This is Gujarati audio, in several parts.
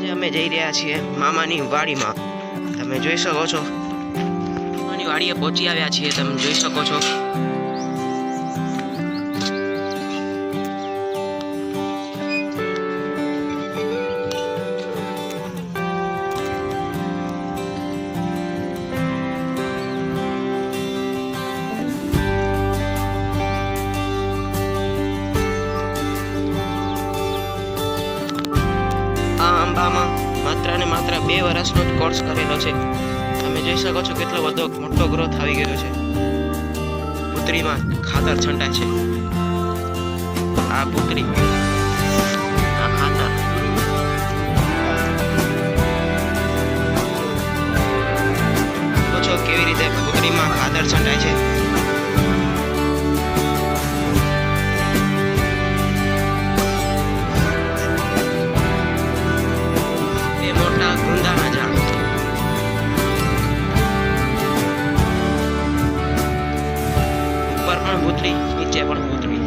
અમે જઈ રહ્યા છીએ મામાની વાડીમાં. તમે જોઈ શકો છો મામાની વાડીએ પહોંચી આવ્યા છીએ. તમે જોઈ શકો છો આંબામાં માત્ર ને માત્ર 2 વર્ષનો જ કોર્સ કરેલો છે. તમે જોઈ શકો છો કેટલો બધો મોટો ગ્રોથ આવી ગયો છે. પુત્રીમાં ખાતર છંટાય છે. આ પુત્રી, આ ખાતર. તો છો કેવી રીતે પુત્રીમાં ખાતર છંટાય છે. ગુંદાના ઝાડ ઉપર પણ પૂતળી, નીચે પણ પૂતળી.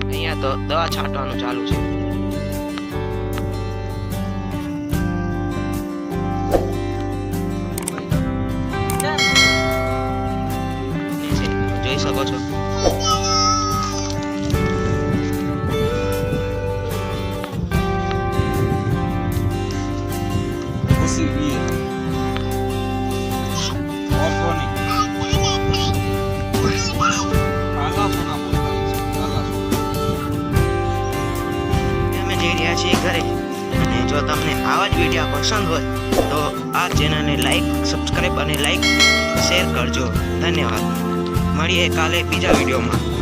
અહીંયા તો દવા છાંટવાનું ચાલુ છે. જોઈ શકો છો ઘરે. અને જો તમને આવા જ વિડીયો પસંદ હોય તો આ ચેનલને લાઈક, સબસ્ક્રાઈબ અને શેર કરજો. ધન્યવાદ. મળીએ કાલે બીજા વિડીયોમાં.